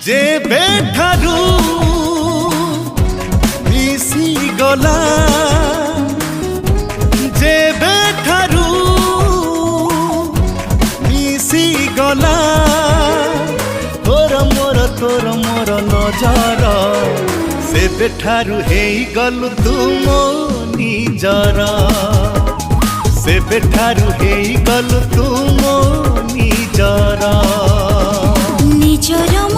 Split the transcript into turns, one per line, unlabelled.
जेबेठारू मिसी गला जेबेठारू मिसी गला तोर मोर नजर सेबेठारू हेई गलु तू मो निजर सेबेठारू हेई गलु तू मो निजर
निजर